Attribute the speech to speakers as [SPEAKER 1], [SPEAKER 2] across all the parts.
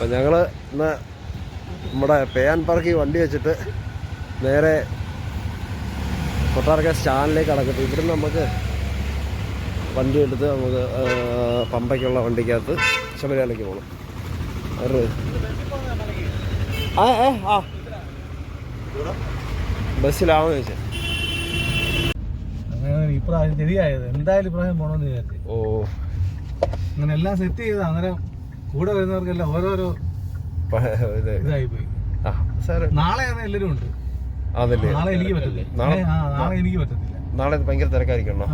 [SPEAKER 1] അപ്പം ഞങ്ങൾ ഇന്ന് നമ്മുടെ പേയാൻ പാർക്കിൽ വണ്ടി വെച്ചിട്ട് നേരെ കൊട്ടാരക്കര സ്റ്റാൻഡിലേക്ക് കടക്കട്ടെ. ഇവിടുന്ന് നമുക്ക് വണ്ടി എടുത്ത് നമുക്ക് പമ്പയ്ക്കുള്ള വണ്ടിക്കകത്ത് ശബരിമലയ്ക്ക് പോകണം. ബസ്സിലാണെന്ന് ചോദിച്ചാൽ
[SPEAKER 2] ഇപ്രാവശ്യം ശരിയായത്. എന്തായാലും ഇപ്രാവശ്യം പോകണമെന്ന് വിചാരിച്ചു.
[SPEAKER 1] ഓ,
[SPEAKER 2] അങ്ങനെ എല്ലാം സെറ്റ് ചെയ്ത് അന്നേരം കൂടെ വരുന്നവർക്കെല്ലാം ഓരോരോ ഇതായി പോയി. നാളെയാണ് എല്ലാവരും ഉണ്ട്. നാളെ എനിക്ക് പറ്റത്തില്ല. നാളെ എനിക്ക് പറ്റത്തില്ല.
[SPEAKER 1] നാളെ ഭയങ്കര തിരക്കായിരിക്കണോ?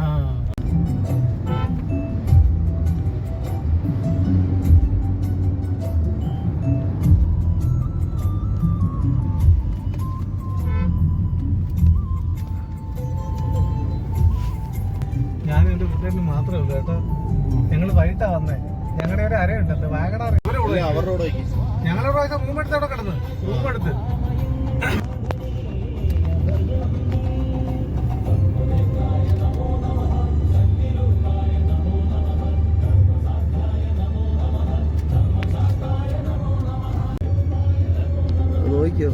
[SPEAKER 2] ഞാൻ എന്റെ കൂട്ടുകാരന് മാത്രമേ ഉള്ളൂ കേട്ടോ. ഞങ്ങള് വൈകിട്ടാ വന്നേ. ഞങ്ങളുടെ ഒരു അരയുണ്ടല്ലോ വാഗണാർ, ഞങ്ങളുടെ പ്രാവശ്യം റൂം എടുത്ത് അവിടെ കിടന്ന് റൂം എടുത്ത്
[SPEAKER 1] നോക്കിയോ.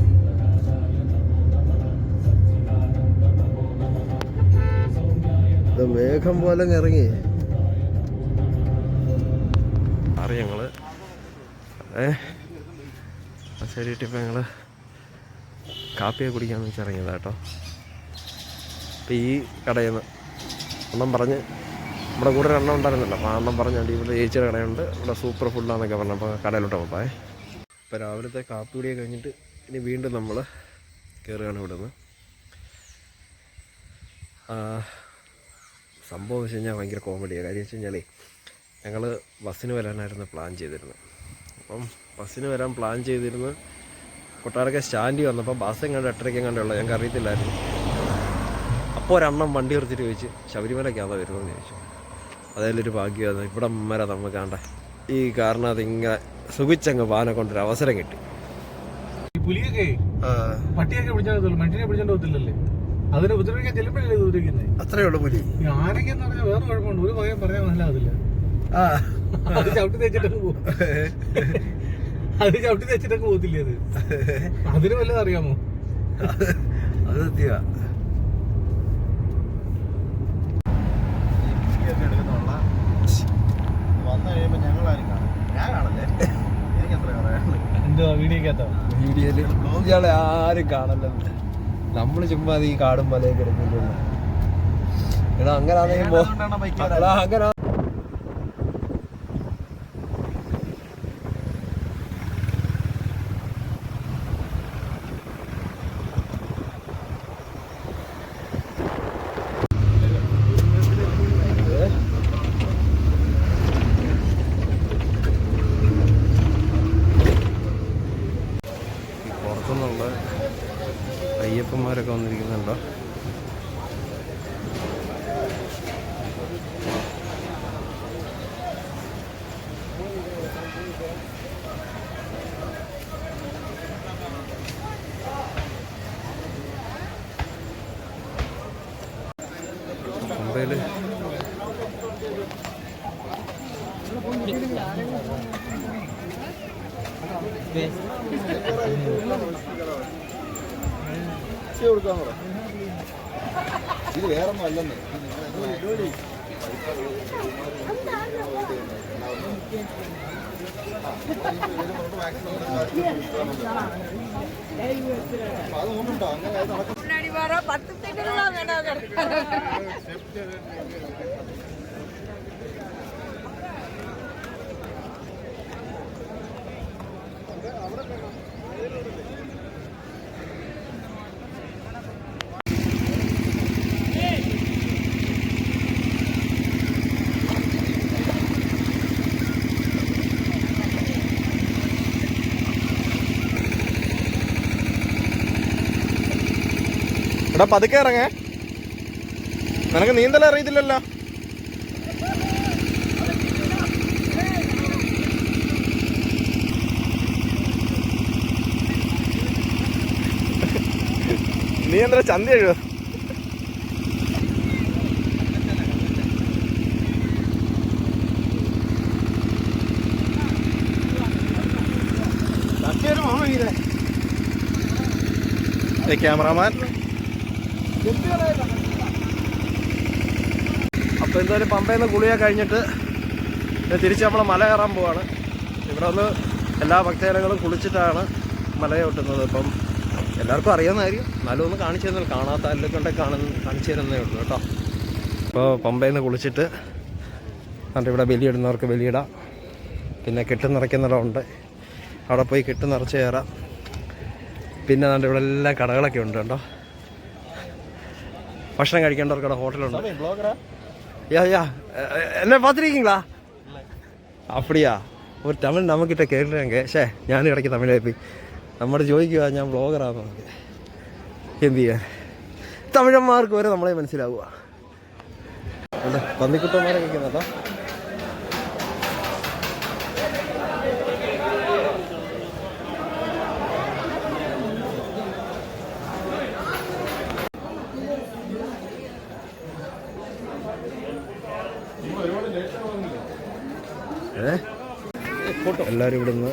[SPEAKER 1] മേഘം പോലെ ഇറങ്ങി അറിയാം ഞങ്ങള് ശരിയിട്ട് ഇപ്പം ഞങ്ങൾ കാപ്പിയൊക്കെ കുടിക്കാമെന്ന് വെച്ച് ഇറങ്ങിയതാ കേട്ടോ. അപ്പം ഈ കടയിൽ നിന്ന് അണ്ണം പറഞ്ഞ് നമ്മുടെ കൂടെ ഒരു എണ്ണം ഉണ്ടായിരുന്നല്ലോ. അപ്പോൾ ആ അണ്ണം പറഞ്ഞുകൊണ്ട് ഇവിടെ ചേച്ചിയുടെ കടയുണ്ട്, ഇവിടെ സൂപ്പർ ഫുഡാന്നൊക്കെ പറഞ്ഞു. അപ്പോൾ കടയിലോട്ട് പോകാം. ഇപ്പോൾ രാവിലത്തെ കാപ്പി കുടിയൊക്കെ കഴിഞ്ഞിട്ട് ഇനി വീണ്ടും നമ്മൾ കയറുകയാണ് ഇവിടുന്ന്. സംഭവം വെച്ച് കഴിഞ്ഞാൽ ഭയങ്കര കോമഡിയാണ്. കാര്യം വെച്ച് കഴിഞ്ഞാൽ ഞങ്ങൾ ബസ്സിന് വരാനായിരുന്നു പ്ലാൻ ചെയ്തിരുന്നത്. അപ്പം ബസ്സിന് വരാൻ പ്ലാൻ ചെയ്തിരുന്നത് കൊട്ടാരക്കര സ്റ്റാൻഡിൽ വന്നപ്പോൾ ബസ് എങ്ങാണ്ട് 8:30 എങ്ങാണ്ടുള്ള ഞങ്ങൾക്ക് അറിയത്തില്ലായിരുന്നു. അപ്പോൾ ഒരെണ്ണം വണ്ടി നിർത്തിയിട്ട് ചോദിച്ച് ശബരിമലയ്ക്കാണോ വരുന്നതെന്ന് ചോദിച്ചു. അതേലൊരു ഭാഗ്യമാണ്. ഇവിടെ വരെ നമുക്ക് കാണണ്ട ഈ കാരണം അതിങ്ങനെ സുഖിച്ചങ്ങ് പാനെ കൊണ്ടൊരു അവസരം കിട്ടി.
[SPEAKER 2] പുലിയൊക്കെ പട്ടിയൊക്കെ പിടിച്ചാൽ മനുഷ്യനെ പിടിച്ചോണ്ട് പോകത്തില്ലല്ലേ? അതിനെ ഉപദ്രവിക്കാൻ ചെല്ലുമ്പോഴല്ലേ ഉപദ്രവിക്കുന്നത്.
[SPEAKER 1] അത്രേ ഉള്ളൂ പുലി.
[SPEAKER 2] ആനയ്ക്കെന്ന് പറഞ്ഞാൽ വേറെ കുഴപ്പമുണ്ട്. ഒരു പറയാൻ പറഞ്ഞാൽ മനസ്സിലാകത്തില്ല. അത് ചവിട്ടി തേച്ചിട്ടൊക്കെ പോകും. അത് ചവിട്ടി തേച്ചിട്ടൊക്കെ പോകത്തില്ലേ? അത് അതിന് വല്ലതും അറിയാമോ?
[SPEAKER 1] അത് സത്യ.
[SPEAKER 3] വന്നു കഴിയുമ്പോൾ ഞങ്ങളാരും കാണാം. ഞാൻ കാണല്ലേ, എനിക്ക് എത്ര പറയാനുള്ളത്.
[SPEAKER 2] എന്തുവാ വീഡിയോക്കകത്തോ?
[SPEAKER 1] വീഡിയോയില് ഇയാളെ ആരും കാണല്ലോ. നമ്മള് ചുമ്മാ ഈ കാടും മലയൊക്കെ എടുക്കുന്നുള്ളൂ. എടാ അങ്ങനെ അങ്ങനെ പുറത്തുനിന്നുള്ള അയ്യപ്പന്മാരൊക്കെ വന്നിരിക്കുന്നുണ്ടോ? പമ്പയില്
[SPEAKER 3] ഇത് വേറൊന്നും അല്ലെന്ന്. അത് ഒന്നുണ്ടോ അങ്ങനെ
[SPEAKER 1] എടാ പതുക്കെ ഇറങ്ങേ. നിനക്ക് നീന്തൽ അറിയത്തില്ലല്ലോ. നീ എന്താ ചന്തി എഴുത?
[SPEAKER 3] ക്യാമറാമാൻ.
[SPEAKER 1] അപ്പോൾ എന്തായാലും പമ്പയിൽ നിന്ന് കുളിയൊക്കെ കഴിഞ്ഞിട്ട് തിരിച്ച് നമ്മൾ മല കയറാൻ പോവാണ്. ഇവിടെ വന്ന് എല്ലാ ഭക്തജനങ്ങളും കുളിച്ചിട്ടാണ് മല ചവിട്ടുന്നത്. അപ്പം എല്ലാവർക്കും അറിയാവുന്നതായിരിക്കും, എന്നാലും ഒന്ന് കാണിച്ചു തന്നാൽ കാണാത്ത ആരിലൊക്കെ കാണിച്ചു തരുന്നേ ഉള്ളൂ കേട്ടോ. അപ്പോൾ പമ്പയിൽ നിന്ന് കുളിച്ചിട്ട് എന്നിട്ട് ഇവിടെ ബലിയിടുന്നവർക്ക് ബലിയിടാം. പിന്നെ കെട്ട് നിറയ്ക്കുന്നിടമുണ്ട്, അവിടെ പോയി കെട്ട് നിറച്ച് കയറാം. പിന്നെ അതുകൊണ്ട് ഇവിടെ എല്ലാം കടകളൊക്കെ ഉണ്ട് കേട്ടോ. ഭക്ഷണം കഴിക്കേണ്ടവർക്ക് അവിടെ ഹോട്ടലുണ്ട്. யா என்ன பார்த்துருக்கீங்களா? அப்படியா? ஒரு தமிழ் நம்மக்கிட்ட கேட்குறாங்க. ഞാനും ഇടയ്ക്ക് തമിഴായി പോയി. നമ്മുടെ ചോദിക്കുക ഞാൻ വ്ളോഗറാന്ന് നമുക്ക് എന്ത് ചെയ്യാൻ, തമിഴന്മാർക്ക് വരെ നമ്മളെ മനസ്സിലാവുക. അല്ലേ പന്നിക്കുട്ടന്മാരെ കഴിക്കുന്നതാ. എല്ലാവരും ഇവിടുന്ന്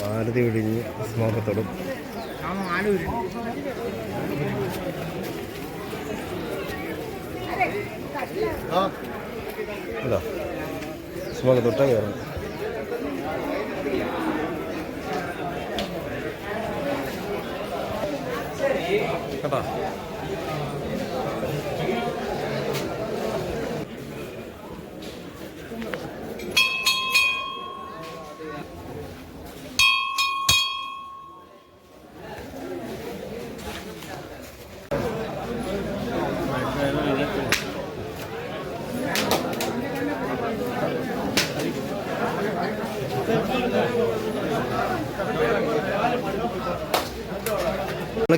[SPEAKER 1] ആരതി ഒഴിഞ്ഞ് സ്മോകത്തോടും എന്താ സ്മോകത്തൊട്ടാ കയറുന്നു കേട്ടോ.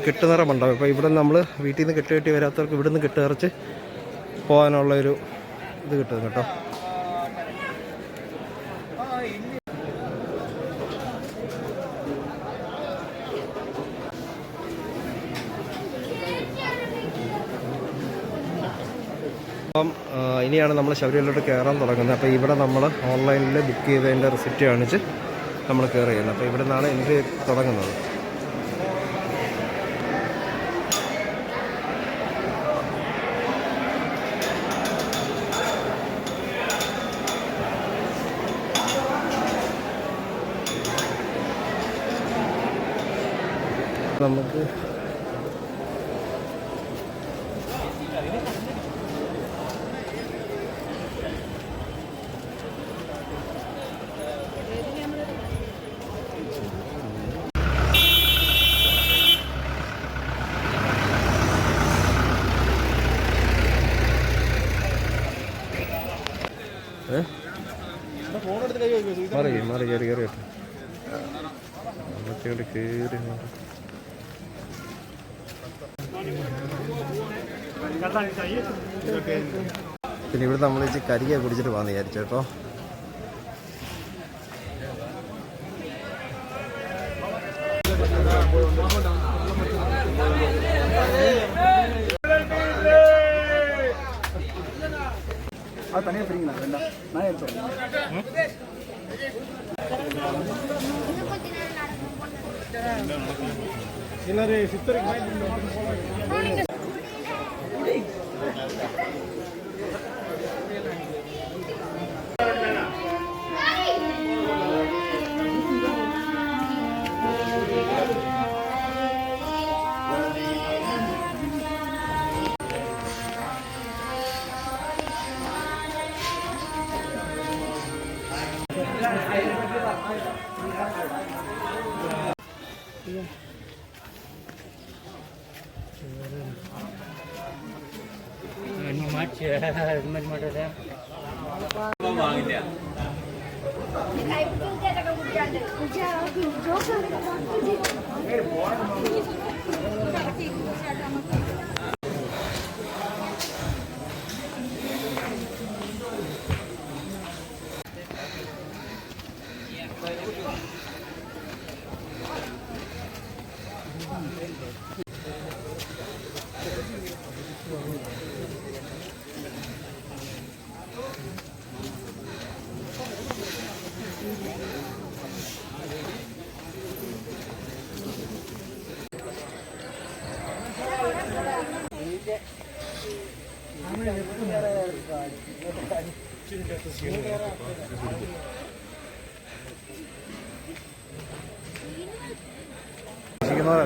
[SPEAKER 1] കെട്ടുനിറ മണ്ഡപം. ഇപ്പോൾ ഇവിടെ നമ്മൾ വീട്ടിൽ നിന്ന് കെട്ടി വരാത്തവർക്ക് ഇവിടെ നിന്ന് കെട്ടുനിറച്ച് പോകാനുള്ളൊരു ഇത് കിട്ടും കേട്ടോ. അപ്പം ഇനിയാണ് നമ്മൾ ശബരിമലയിലോട്ട് കയറാൻ തുടങ്ങുന്നത്. അപ്പോൾ ഇവിടെ നമ്മൾ ഓൺലൈനിൽ ബുക്ക് ചെയ്തതിൻ്റെ റിസിപ്റ്റ് കാണിച്ച് നമ്മൾ കയറി ചെയ്യുന്നത്. അപ്പോൾ ഇവിടെ നിന്നാണ് എൻട്രി തുടങ്ങുന്നത്. നമുക്ക് മാറി കയറി കയറി കയറി പിന്നെ ഇവിടെ നമ്മൾ കരിക കുടിച്ചിട്ട് പോകാൻ വിചാരിച്ചു കേട്ടോ.
[SPEAKER 3] தனியாக பிரிங்களா வேண்டாம், நான் எடுத்துறேன். எல்லாரும் சித்தருக்கு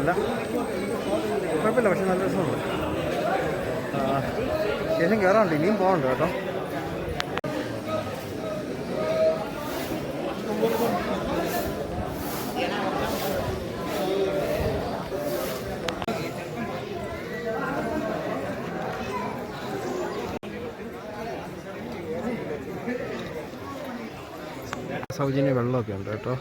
[SPEAKER 1] ല്ല കുഴപ്പമില്ല, പക്ഷെ നല്ല രസമുണ്ട്. ശേഷം കയറാനുണ്ട്, ഇനിയും പോകണ്ട കേട്ടോ. സൗജന്യ വെള്ളമൊക്കെ ഉണ്ട് കേട്ടോ.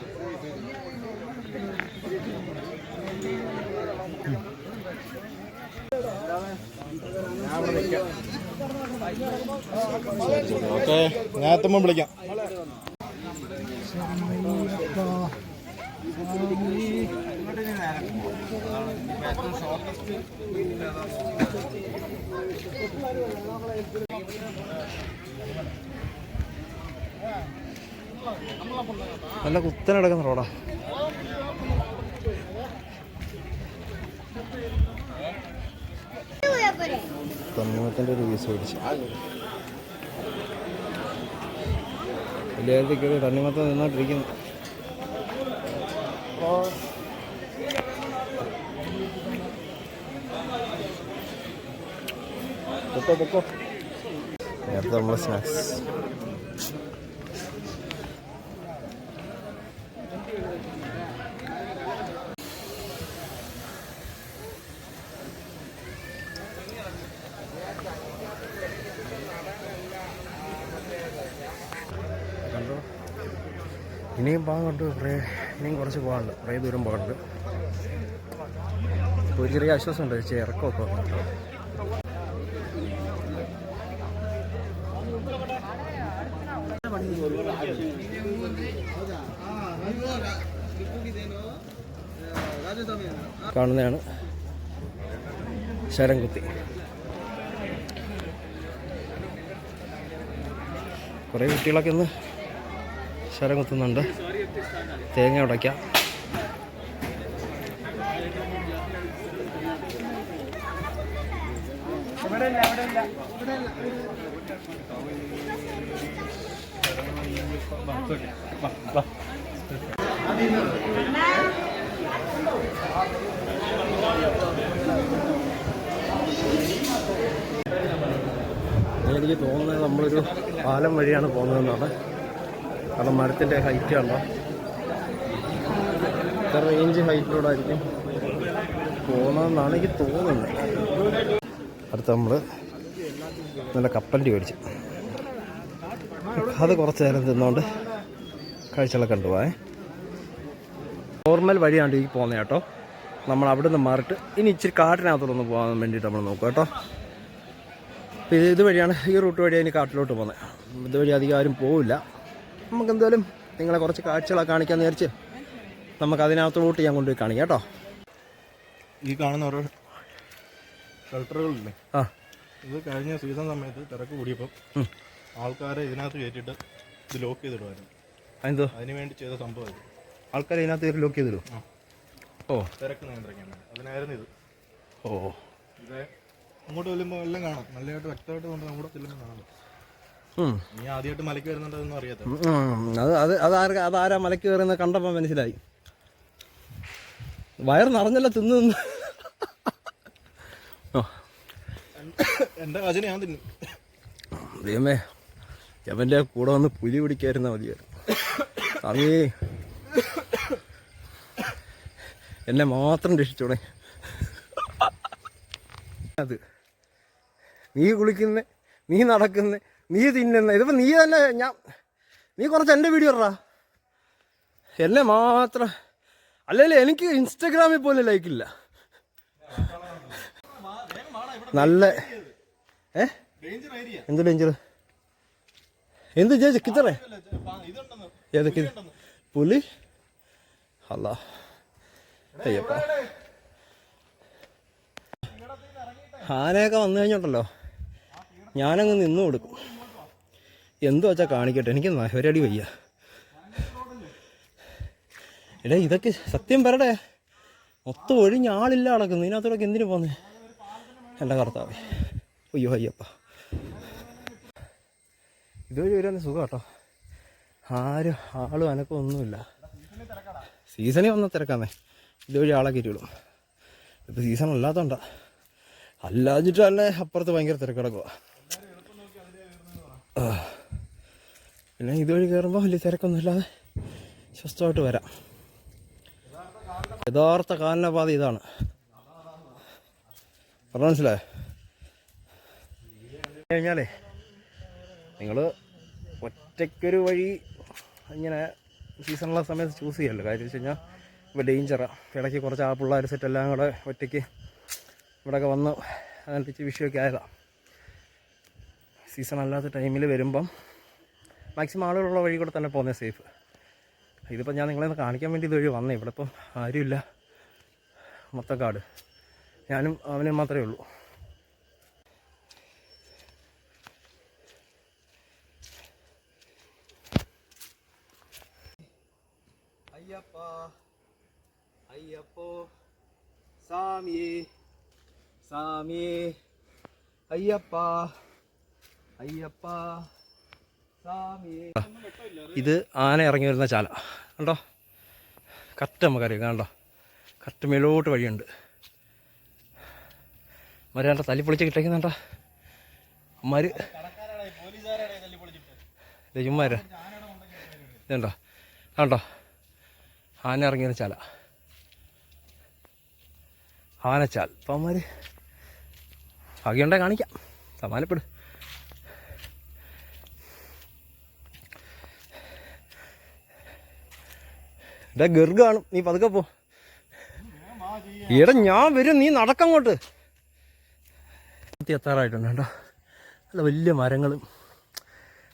[SPEAKER 3] ഓക്കെ, ഞാൻ എത്തുമ്പോൾ വിളിക്കാം.
[SPEAKER 1] നല്ല കുത്തനടക്കുന്ന റോഡാ. തണ്ണിമത്തൻ്റെ ഒരു പീസ് മേടിച്ചു. എല്ലായിടത്തും കയറി തണ്ണിമത്തം നിന്നോണ്ടിരിക്കുന്നു. നേരത്തെ നമ്മളെ സ്നാക്സ് കണ്ടോ. ഇനിയും പോകാനുണ്ട്, ഇനിയും കുറച്ച് പോകാനുണ്ട്, കുറേ ദൂരം പോകാനുണ്ട്. ഇപ്പോൾ ഒരു ചെറിയ ആശ്വാസമുണ്ട്, ഇറക്കമൊക്കെ വന്നിട്ടോ. കാണുന്നതാണ് ശരംകുത്തി. കുറേ കുട്ടികളൊക്കെ ഇന്ന് ശരം കുത്തുന്നുണ്ട്. തേങ്ങ ഉടയ്ക്കാം. എനിക്ക് തോന്നുന്നത് നമ്മളൊരു പാലം വഴിയാണ് പോകുന്നതെന്നാണ്. കാരണം മരത്തിൻ്റെ ഹൈറ്റ് കണ്ടോ, ഇത്ര റേഞ്ച് ഹൈറ്റിലൂടെ ആയിരിക്കും പോകുന്നതെന്നാണ് എനിക്ക് തോന്നുന്നത്. അടുത്ത് നമ്മൾ നല്ല കപ്പലണ്ടി മേടിച്ചു, അത് കുറച്ച് നേരം തിന്നുകൊണ്ട് കാഴ്ചകളൊക്കെ കണ്ടുപോയേ. നോർമൽ വഴിയാണ് ഈ പോകുന്നത് കേട്ടോ. നമ്മൾ അവിടെ നിന്ന് മാറിയിട്ട് ഇനി ഇച്ചിരി കാട്ടിനകത്തോടൊന്ന് പോകാൻ വേണ്ടിയിട്ട് നമ്മൾ നോക്കും കേട്ടോ. ഇതുവഴിയാണ്, ഈ റൂട്ട് വഴിയാണ് ഇനി കാട്ടിലോട്ട് പോകുന്നത്. ഇതുവഴി അധികം ആരും പോവില്ല. നമുക്കെന്തായാലും നിങ്ങളെ കുറച്ച് കാഴ്ചകളൊക്കെ കാണിക്കാമെന്ന് വിചാരിച്ച് നമുക്ക് അതിനകത്തോട്ട് ഞാൻ കൊണ്ടുപോയി കാണിക്കാം കേട്ടോ.
[SPEAKER 3] ഈ കാണുന്ന ഓരോ ഷെൽട്ടറുകളില്ലേ, ഇത് കഴിഞ്ഞ സീസൺ സമയത്ത് തിരക്ക് കൂടിയപ്പം ആൾക്കാരെ ഇതിനകത്ത് കയറ്റിയിട്ട് ഇത് ലോക്ക് ചെയ്തിടുമായിരുന്നു.
[SPEAKER 1] എന്തോ
[SPEAKER 3] അതിന് വേണ്ടി ചെയ്ത സംഭവം.
[SPEAKER 1] ആൾക്കാർ ഇതിനകത്ത് കയറി ലോക്ക് ചെയ്തിടും. ഓ,
[SPEAKER 3] തിരക്ക് നിയന്ത്രിക്കാൻ അതിനായിരുന്നു ഇത്.
[SPEAKER 1] ഓ,
[SPEAKER 3] ഇത് അങ്ങോട്ട് ചെല്ലുമ്പോൾ എല്ലാം കാണാം, നല്ലതായിട്ട് വ്യക്തമായിട്ട് കൊണ്ട് അങ്ങോട്ട് ചെല്ലുമ്പോൾ കാണാം. നീ ആദ്യമായിട്ട് മലയ്ക്ക് വരുന്നുണ്ടെന്നൊന്നും അറിയാത്ത
[SPEAKER 1] അതാരാ മലയ്ക്ക് കയറുന്ന കണ്ടപ്പോൾ മനസ്സിലായി. വയറ് നിറഞ്ഞല്ല തിന്നു നിന്ന്.
[SPEAKER 3] എൻ്റെ കാശിന് ഞാൻ തിന്നു.
[SPEAKER 1] ദൈവമേ, അവൻ്റെ കൂടെ വന്ന് പുലി പിടിക്കായിരുന്ന മതിയായിരുന്നു. സമയേ എന്നെ മാത്രം രക്ഷിച്ചോണേ. അത് നീ കുളിക്കുന്ന, നീ നടക്കുന്ന, നീ തിന്നുന്ന, ഇതിപ്പോൾ നീ തന്നെ. നീ കുറച്ച് എൻ്റെ വീഡിയോ ഇടാ, എന്നെ മാത്രം. അല്ലല്ലേ, എനിക്ക് ഇൻസ്റ്റഗ്രാമിൽ പോലും ലൈക്കില്ല. നല്ല എന്ത് ഡേഞ്ചർ, എന്ത് കിച്ചറേ, ഏതൊക്കെ പുലി? അല്ല അയ്യപ്പ, ആനയൊക്കെ വന്നു കഴിഞ്ഞിട്ടല്ലോ ഞാനങ്ങ് നിന്ന് കൊടുക്കും. എന്തു വച്ചാൽ കാണിക്കട്ടെ, എനിക്ക് ഒരടി വയ്യ. എടാ ഇതൊക്കെ സത്യം പറയടേ, മൊത്തം ഒഴിഞ്ഞ ആളില്ല നടക്കുന്നു. ഇതിനകത്തോടൊക്കെ എന്തിനു പോന്നേ എൻ്റെ കർത്താവേ. അയ്യോ അയ്യപ്പ, ഇതുവഴി വരാൻ സുഖം കേട്ടോ. ആളും അനക്കം ഒന്നുമില്ല. സീസണിൽ വന്ന തിരക്കാന്നേ, ഇതുവഴി ആളെ കയറ്റിവിടും. ഇപ്പോൾ സീസൺ അല്ലാത്തതുകൊണ്ടാ, അല്ലാതിട്ട് തന്നെ അപ്പുറത്ത് ഭയങ്കര തിരക്കിടക്കുക. പിന്നെ ഇതുവഴി കയറുമ്പോൾ വലിയ തിരക്കൊന്നുമില്ലാതെ സ്വസ്ഥമായിട്ട് വരാം. യഥാർത്ഥ കാനനപാത ഇതാണ്, പറഞ്ഞ മനസ്സിലായോ? കഴിഞ്ഞാലേ നിങ്ങൾ ഒറ്റയ്ക്കൊരു വഴി ഇങ്ങനെ സീസണുള്ള സമയത്ത് ചൂസ് ചെയ്യല്ലോ. കാര്യം വെച്ച് കഴിഞ്ഞാൽ ഇപ്പോൾ ഡേഞ്ചറാണ്. ഇടയ്ക്ക് കുറച്ച് ആ പിള്ളേർ സെറ്റെല്ലാം കൂടെ ഒറ്റയ്ക്ക് ഇവിടെയൊക്കെ വന്ന് അതിനനുസരിച്ച് വിഷയമൊക്കെ ആയതാണ്. സീസൺ അല്ലാത്ത ടൈമിൽ വരുമ്പം മാക്സിമം ആളുകളുള്ള വഴി കൂടെ തന്നെ പോകുന്നത് സേഫ്. ഇതിപ്പോൾ ഞാൻ നിങ്ങളെ കാണിക്കാൻ വേണ്ടി ഇതുവഴി വന്നേ. ഇവിടെ ഇപ്പം ആരുമില്ല, മൊത്തം കാട്. ഞാനും അവനും മാത്രമേ ഉള്ളൂ. അയ്യപ്പ അയ്യപ്പോ സാമിയേ സാമിയേ അയ്യപ്പ അയ്യപ്പ സാമിയേ. ഇത് ആന ഇറങ്ങി വരുന്ന ചാല കണ്ടോ, കറക്റ്റ് നമുക്കറിയാം. കണ്ടോ, കറക്റ്റ് മേലോട്ട് വഴിയുണ്ട്. മര്യാദ തല്ലി പൊളിച്ച് കിട്ടേക്കുന്നുണ്ടോ അമ്മമാര്, ചുമ്മാരാ. ഇതുണ്ടോ, കണ്ടോ, ആന ഇറങ്ങിയ ചാല, ആനച്ചാൽ. അപ്പം അമ്മമാര് ഭാഗ്യമുണ്ടെ കാണിക്കാം, സമാനപ്പെടും. ഇവിടെ ഗർഗ് കാണും, നീ പതുക്കെ പോ. ഈടെ ഞാൻ വരും, നീ നടക്കങ്ങോട്ട്. എത്താറായിട്ടുണ്ട് കേട്ടോ. നല്ല വലിയ മരങ്ങളും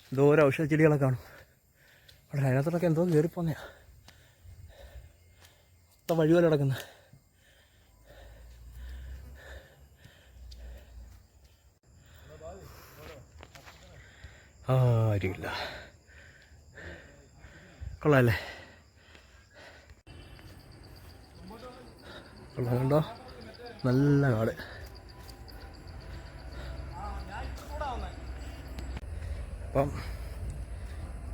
[SPEAKER 1] എന്തോരോ ഔഷധ ചെടികളൊക്കെ കാണും അവിടെ. അതിനകത്തോടൊക്കെ എന്തോ കയറിപ്പോന്നെയാ, മൊത്തം വഴി പോലെ കിടക്കുന്നത്. ആരുമില്ല, കൊള്ളാമല്ലേ? കണ്ടോ, നല്ല കാട്. അപ്പം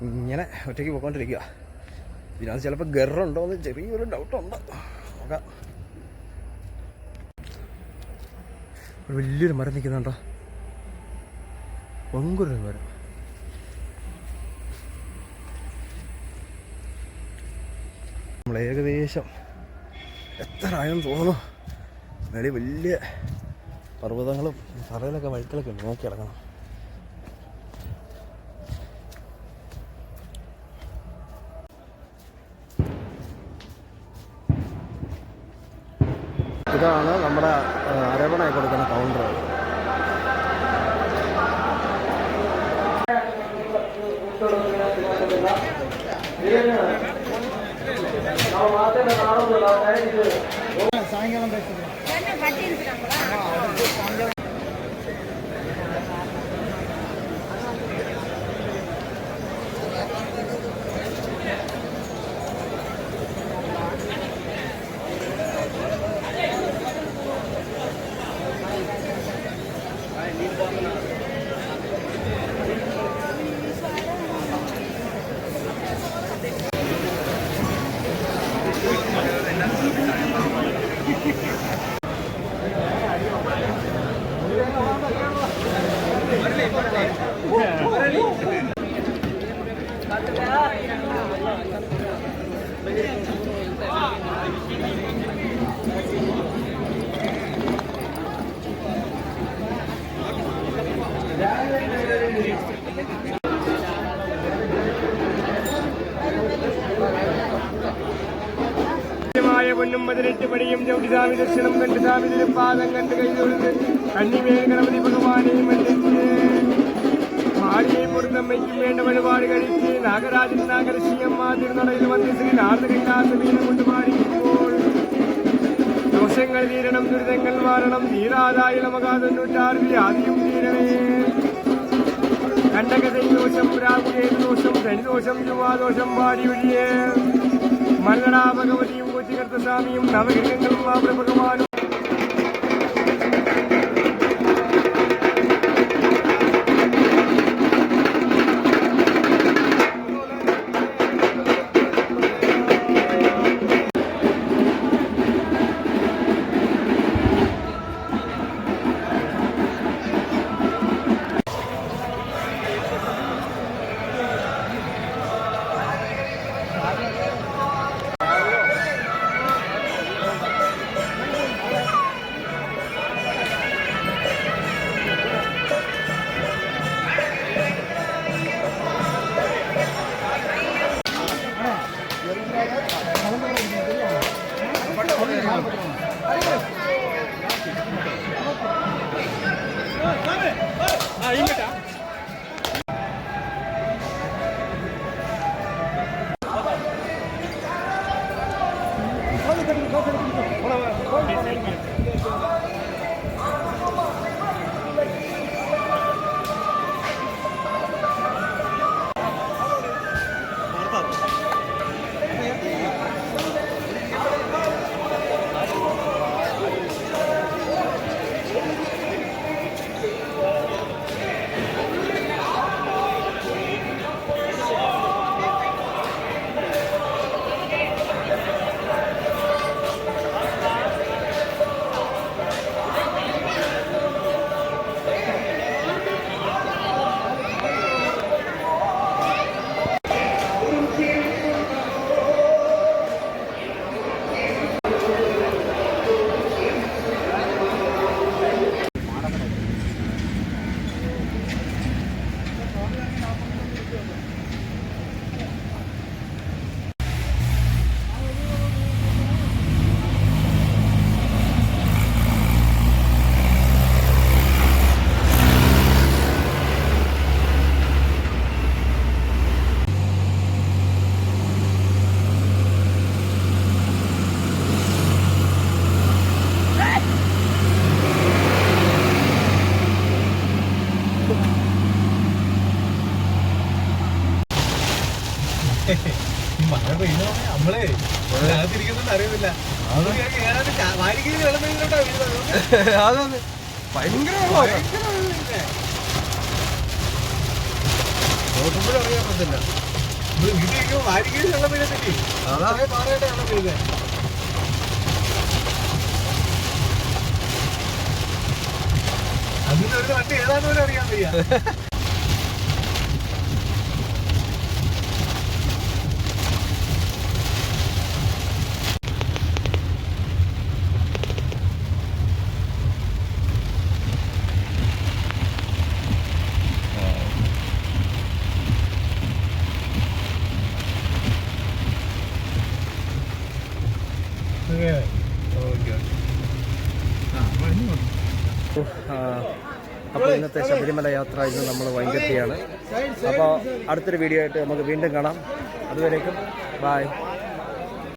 [SPEAKER 1] ഇങ്ങനെ ഒറ്റയ്ക്ക് പോയിക്കൊണ്ടിരിക്കുക. ഇതിനകത്ത് ചിലപ്പോൾ ഗറുണ്ടോയെന്ന് ചെറിയൊരു ഡൗട്ടുണ്ട്, നോക്കാം. വലിയൊരു മരം നിൽക്കുന്നുണ്ടോ, പൊങ്കുരു മരം. നമ്മൾ ഏകദേശം എത്ര ആയെന്ന് തോന്നുന്നു. മേടി വലിയ പർവ്വതങ്ങളും തറയിലൊക്കെ വഴുക്കലൊക്കെ നോക്കി ഇറങ്ങണം. ഇതാണ് നമ്മുടെ അരവണയൊക്കെ കൊടുക്കുന്ന കൗണ്ടർ. പൊന്നും 18 പടിയും ചൗടിസ്വാമി ദർശനം കണ്ട് സ്വാമിതിരും പാദം കണ്ട് കൈതൊഴുത് കന്നിമേൽ ഗണപതി ഭഗവാനെയും വന്ദിച്ച് മാളിയെ പൊടുത്തമ്മയ്ക്കും വേണ്ട വഴിപാട് കഴിച്ച് നാഗരാജൻ നാഗരശിയമ്മ തിരുനടയിൽ വന്ന് ശ്രീ നാഗരില്ലാസമീനം കൊണ്ട് പാടിക്കുമ്പോൾ ദോഷങ്ങൾ തീരണം, ദുരിതങ്ങൾ മാറണം, തീരാതായി നമകാതൊണ്ണൂറ്റാറ് ആദ്യം തീരണേ. കണ്ടകദോഷം രാഹുലേദോഷം ശനിദോഷം ചുവാദോഷം പാടി ഒഴിയേ. മല്ലടാ ഭഗവതിയും കൊച്ചികർത്തസ്വാമിയും നവഗ്രഹങ്ങളും മാതൃ ഭഗവാനും
[SPEAKER 2] ഈ മഴ പെയ്യുന്ന നമ്മളെ അതിരിക്കുന്നുണ്ട് അറിയുന്നില്ല. വാരിക്കയിൽ വെള്ളം പെയ്യുന്നുണ്ടോ വീഴുന്നത്?
[SPEAKER 1] അതാണ് ഭയങ്കര നോക്കുമ്പോഴും അറിയാൻ പറ്റില്ല.
[SPEAKER 2] വീട്ടിലിരിക്കുമ്പോൾ വാരിക്കയിൽ വെള്ളം പെയ്യുന്നില്ലേ?
[SPEAKER 1] അതാ
[SPEAKER 2] പാറയായിട്ട് വെള്ളം പെയ്യുന്നത്. അതിന് ഒരു വണ്ടി ഏതാണ്ട് പോലും അറിയാൻ വയ്യ.
[SPEAKER 1] അപ്പോൾ ഇന്നത്തെ ശബരിമല യാത്ര ഇന്ന് നമ്മൾ വൈകിട്ടെയാണ്. അപ്പോൾ അടുത്തൊരു വീഡിയോ ആയിട്ട് നമുക്ക് വീണ്ടും കാണാം. അതുവരേക്കും ബൈ.